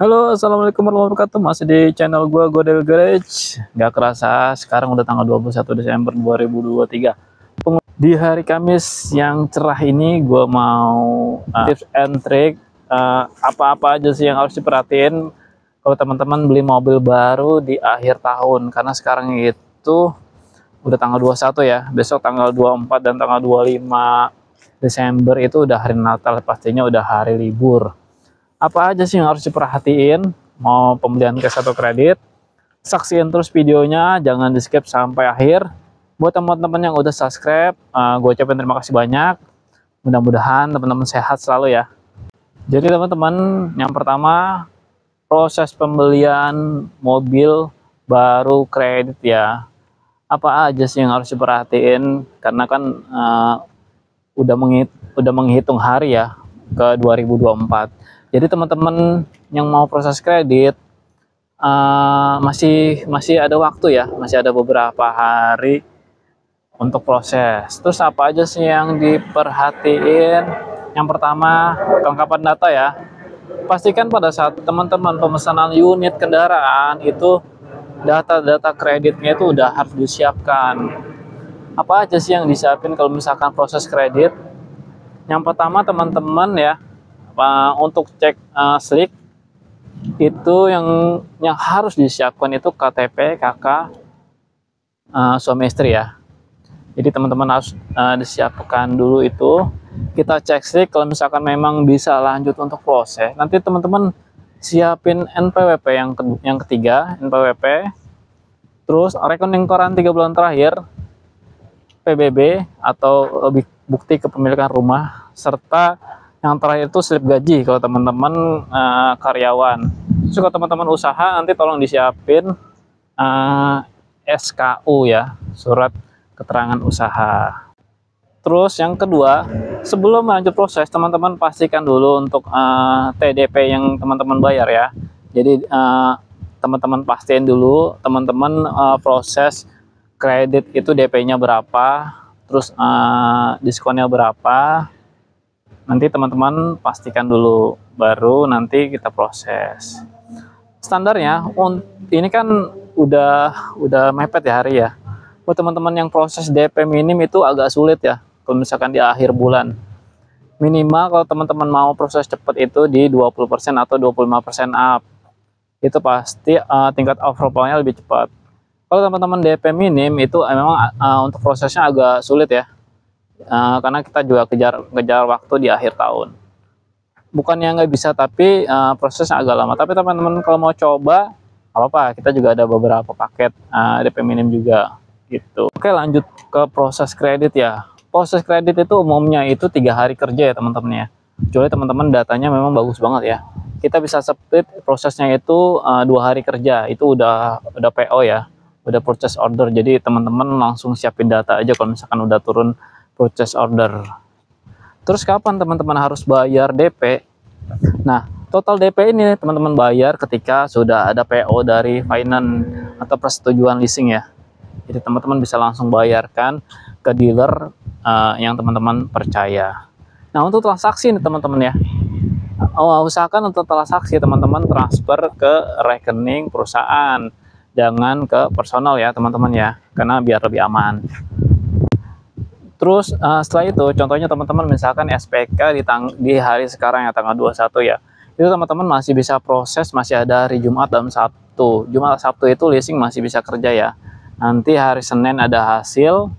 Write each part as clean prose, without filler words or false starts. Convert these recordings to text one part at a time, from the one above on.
Halo, assalamualaikum warahmatullahi wabarakatuh. Masih di channel gua Godel Garage. Nggak kerasa, sekarang udah tanggal 21 Desember 2023. Di hari Kamis yang cerah ini, gua mau tips and trick apa-apa aja sih yang harus diperhatiin kalau teman-teman beli mobil baru di akhir tahun. Karena sekarang itu udah tanggal 21 ya. Besok tanggal 24 dan tanggal 25 Desember itu udah hari Natal, pastinya udah hari libur. Apa aja sih yang harus diperhatiin mau pembelian cash atau kredit? Saksiin terus videonya, jangan di skip sampai akhir. Buat teman-teman yang udah subscribe, gue ucapin terima kasih banyak. Mudah-mudahan teman-teman sehat selalu ya. Jadi teman-teman, yang pertama proses pembelian mobil baru kredit ya. Apa aja sih yang harus diperhatiin? Karena kan udah menghitung hari ya ke 2024. Jadi teman-teman yang mau proses kredit masih ada waktu ya, masih ada beberapa hari untuk proses. Terus apa aja sih yang diperhatiin? Yang pertama, kelengkapan data ya. Pastikan pada saat teman-teman pemesanan unit kendaraan itu data-data kreditnya itu udah harus disiapkan. Apa aja sih yang disiapin kalau misalkan proses kredit? Yang pertama teman-teman ya, untuk cek slik itu yang harus disiapkan itu KTP, KK, suami istri ya. Jadi teman-teman harus disiapkan dulu itu. Kita cek slik, kalau misalkan memang bisa lanjut untuk proses, nanti teman-teman siapin NPWP yang ketiga, NPWP, terus rekening koran 3 bulan terakhir, PBB atau bukti kepemilikan rumah, serta yang terakhir itu slip gaji kalau teman-teman karyawan. Terus kalau teman-teman usaha, nanti tolong disiapin SKU ya, surat keterangan usaha. Terus yang kedua, sebelum lanjut proses, teman-teman pastikan dulu untuk TDP yang teman-teman bayar ya. Jadi teman-teman pastiin dulu, teman-teman proses kredit itu DP-nya berapa, terus diskonnya berapa. Nanti teman-teman pastikan dulu, baru nanti kita proses. Standarnya ini kan udah mepet ya hari ya. Buat teman-teman yang proses DP minim itu agak sulit ya kalau misalkan di akhir bulan. Minimal kalau teman-teman mau proses cepat itu di 20% atau 25% up. Itu pasti tingkat approval-nya lebih cepat. Kalau teman-teman DP minim itu memang untuk prosesnya agak sulit ya. Karena kita juga kejar waktu di akhir tahun. Bukannya nggak bisa, tapi prosesnya agak lama. Tapi teman-teman kalau mau coba, apa-apa, kita juga ada beberapa paket DP minim juga gitu. Oke, lanjut ke proses kredit ya. Proses kredit itu umumnya itu 3 hari kerja ya teman-teman ya. Kecuali teman-teman datanya memang bagus banget ya. Kita bisa split prosesnya itu 2 hari kerja. Itu udah PO ya, udah purchase order. Jadi teman-teman langsung siapin data aja kalau misalkan udah turun purchase order. Terus kapan teman-teman harus bayar DP? Nah, total DP ini teman-teman bayar ketika sudah ada PO dari finance atau persetujuan leasing ya. Jadi teman-teman bisa langsung bayarkan ke dealer yang teman-teman percaya. Nah, untuk transaksi nih teman-teman ya, usahakan untuk transaksi teman-teman transfer ke rekening perusahaan, jangan ke personal ya teman-teman ya, karena biar lebih aman. Terus setelah itu, contohnya teman-teman misalkan SPK di hari sekarang ya tanggal 21 ya, itu teman-teman masih bisa proses, masih ada hari Jumat dan Sabtu. Jumat Sabtu itu leasing masih bisa kerja ya. Nanti hari Senin ada hasil,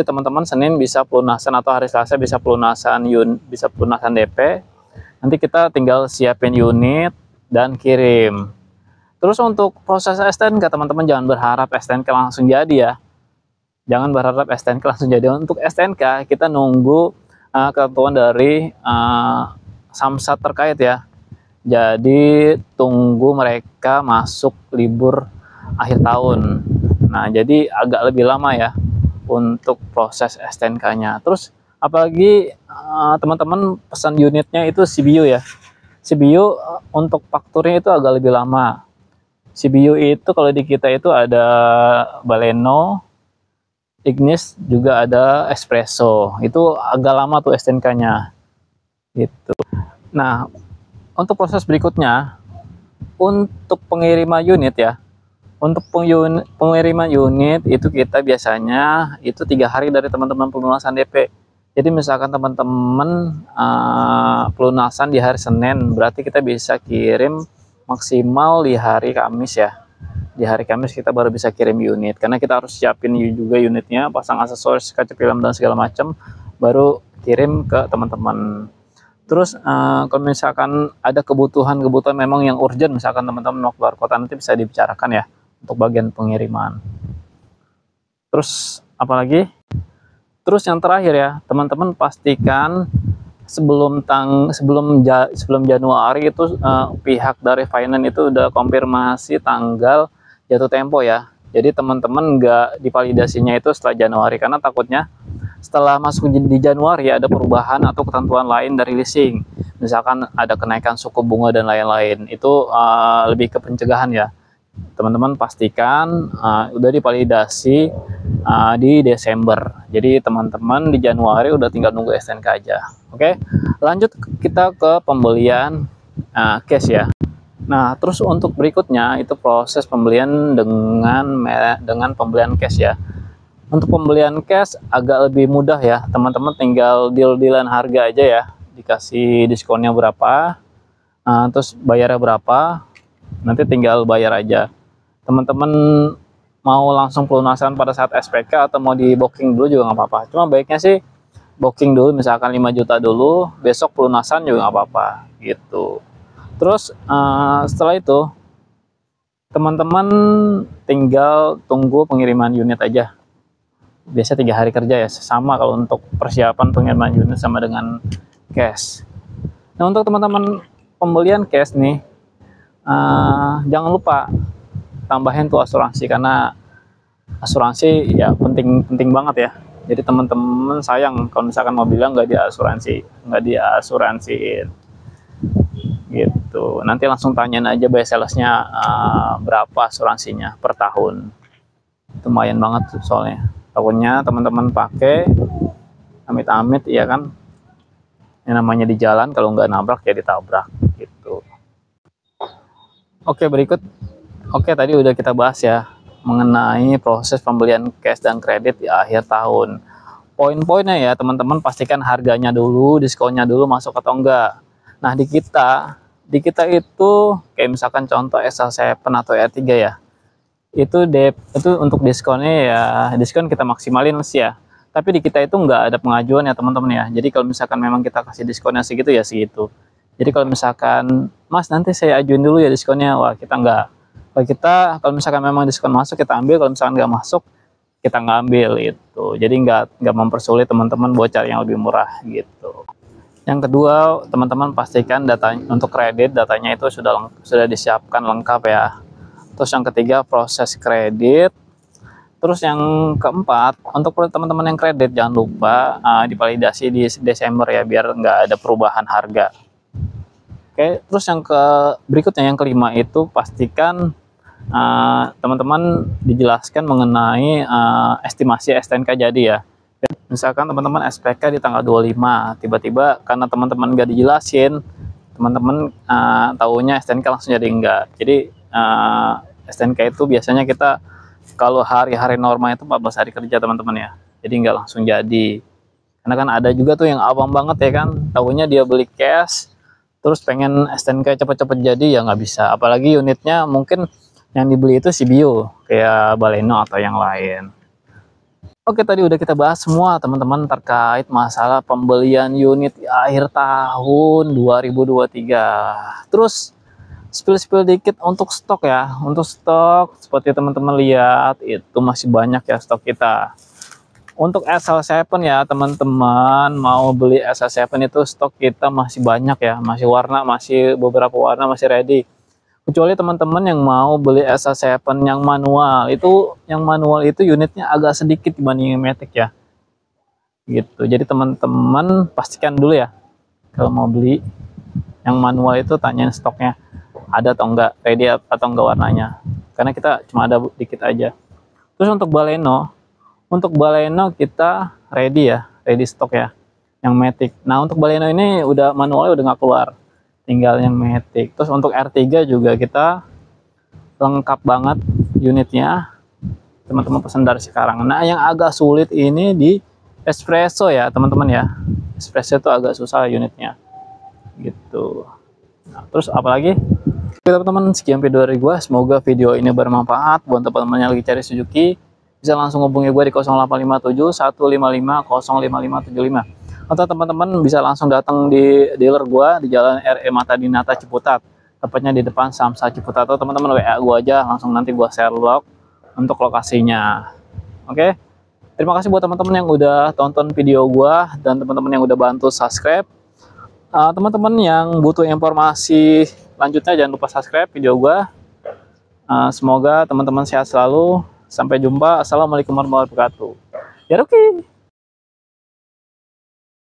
teman-teman Senin bisa pelunasan, atau hari Selasa bisa pelunasan DP. Nanti kita tinggal siapin unit dan kirim. Terus untuk proses STNK teman-teman jangan berharap STNK langsung jadi ya. Jangan berharap STNK langsung jadi. Untuk STNK kita nunggu ketentuan dari Samsat terkait ya. Jadi tunggu mereka masuk libur akhir tahun. Nah, jadi agak lebih lama ya untuk proses STNK-nya. Terus apalagi teman-teman pesan unitnya itu CBU ya. CBU untuk fakturnya itu agak lebih lama. CBU itu kalau di kita itu ada Baleno, Ignis, juga ada Espresso. Itu agak lama tuh STNK-nya gitu. Nah, Untuk proses berikutnya, untuk pengiriman unit ya, untuk pengiriman unit itu kita biasanya itu 3 hari dari teman-teman pelunasan DP. Jadi misalkan teman-teman pelunasan di hari Senin, berarti kita bisa kirim maksimal di hari Kamis ya. Di hari Kamis kita baru bisa kirim unit, karena kita harus siapin juga unitnya, pasang aksesoris, kaca film dan segala macam, baru kirim ke teman-teman. Terus kalau misalkan ada kebutuhan memang yang urgent, misalkan teman-teman mau keluar kota, nanti bisa dibicarakan ya untuk bagian pengiriman. Terus apalagi? Terus yang terakhir ya, teman-teman pastikan sebelum Januari itu pihak dari finance itu udah konfirmasi tanggal jatuh tempo ya. Jadi teman-teman nggak divalidasinya itu setelah Januari, karena takutnya setelah masuk di Januari ada perubahan atau ketentuan lain dari leasing. Misalkan ada kenaikan suku bunga dan lain-lain. Itu lebih ke pencegahan ya. Teman-teman pastikan udah divalidasi di Desember. Jadi teman-teman di Januari udah tinggal nunggu STNK aja. Oke, lanjut kita ke pembelian cash ya. Nah, terus untuk berikutnya itu proses pembelian dengan pembelian cash ya. Untuk pembelian cash agak lebih mudah ya, teman-teman tinggal deal-dealan harga aja ya, dikasih diskonnya berapa, terus bayarnya berapa, nanti tinggal bayar aja. Teman-teman mau langsung pelunasan pada saat SPK atau mau di booking dulu juga nggak apa-apa. Cuma baiknya sih booking dulu, misalkan 5 juta dulu, besok pelunasan juga nggak apa-apa gitu. Terus setelah itu teman-teman tinggal tunggu pengiriman unit aja. Biasa 3 hari kerja ya, sama kalau untuk persiapan pengiriman unit sama dengan cash. Nah, untuk teman-teman pembelian cash nih, jangan lupa tambahin tuh asuransi, karena asuransi ya penting banget ya. Jadi teman-teman sayang kalau misalkan mobilnya nggak diasuransiin gitu. Nanti langsung tanyain aja by salesnya berapa asuransinya per tahun. Itu lumayan banget tuh soalnya. Takutnya teman-teman pakai amit-amit ya kan, yang namanya di jalan kalau nggak nabrak ya ditabrak gitu. Oke, tadi udah kita bahas ya mengenai proses pembelian cash dan kredit di akhir tahun. Poin-poinnya ya teman-teman, pastikan harganya dulu, diskonnya dulu masuk atau enggak. Nah, di kita itu kayak misalkan contoh SL7 atau R3 ya, itu untuk diskonnya ya, diskon kita maksimalin sih ya, tapi di kita itu nggak ada pengajuan ya teman-teman ya. Jadi kalau misalkan memang kita kasih diskonnya segitu ya segitu. Jadi kalau misalkan Mas nanti saya ajuin dulu ya diskonnya, wah kita nggak. Kalau misalkan memang diskon masuk kita ambil, kalau misalkan nggak masuk kita nggak ambil itu. Jadi nggak mempersulit teman-teman buat cari yang lebih murah gitu. Yang kedua, teman-teman pastikan data untuk kredit, datanya itu sudah disiapkan lengkap ya. Terus yang ketiga, proses kredit. Terus yang keempat, untuk teman-teman yang kredit jangan lupa divalidasi di Desember ya, biar nggak ada perubahan harga. Oke, terus berikutnya yang kelima itu pastikan teman-teman dijelaskan mengenai estimasi STNK jadi ya. Misalkan teman-teman SPK di tanggal 25, tiba-tiba karena teman-teman nggak dijelasin, teman-teman tahunya STNK langsung jadi enggak. Jadi STNK itu biasanya kita kalau hari-hari normal itu 14 hari kerja teman-teman ya, jadi nggak langsung jadi. Karena kan ada juga tuh yang awam banget ya kan, tahunya dia beli cash terus pengen STNK cepet-cepet jadi, ya nggak bisa. Apalagi unitnya mungkin yang dibeli itu CBU kayak Baleno atau yang lain. Oke, tadi udah kita bahas semua teman-teman terkait masalah pembelian unit di akhir tahun 2023. Terus spill dikit untuk stok ya. Untuk stok seperti teman-teman lihat itu masih banyak ya stok kita. Untuk SL7 ya teman-teman, mau beli SL7 itu stok kita masih banyak ya. Masih beberapa warna masih ready. Kecuali teman-teman yang mau beli SL7 yang manual, itu unitnya agak sedikit dibanding Matic ya gitu. Jadi teman-teman pastikan dulu ya kalau mau beli yang manual itu, tanyain stoknya ada atau enggak, ready atau enggak warnanya, karena kita cuma ada dikit aja. Terus untuk Baleno kita ready stok ya yang Matic. Nah, untuk Baleno ini udah manualnya udah nggak keluar. tinggal yang Matic. Terus untuk R3 juga kita lengkap banget unitnya, teman-teman pesan dari sekarang. Nah, yang agak sulit ini di espresso ya teman-teman ya. Espresso itu agak susah unitnya gitu. Nah, terus apalagi? Oke teman-teman, sekian video dari gue. Semoga video ini bermanfaat buat teman-teman yang lagi cari Suzuki. Bisa langsung hubungi gue di 0857 155 05575. Atau teman-teman bisa langsung datang di dealer gue di Jalan RE Mata Dinata Ciputat, tepatnya di depan Samsa Ciputat. Atau teman-teman WA gue aja, langsung nanti gue share log untuk lokasinya. Oke, terima kasih buat teman-teman yang udah tonton video gue dan teman-teman yang udah bantu subscribe. Teman-teman yang butuh informasi lanjutnya jangan lupa subscribe video gue. Semoga teman-teman sehat selalu. Sampai jumpa. Assalamualaikum warahmatullahi wabarakatuh. Ya oke.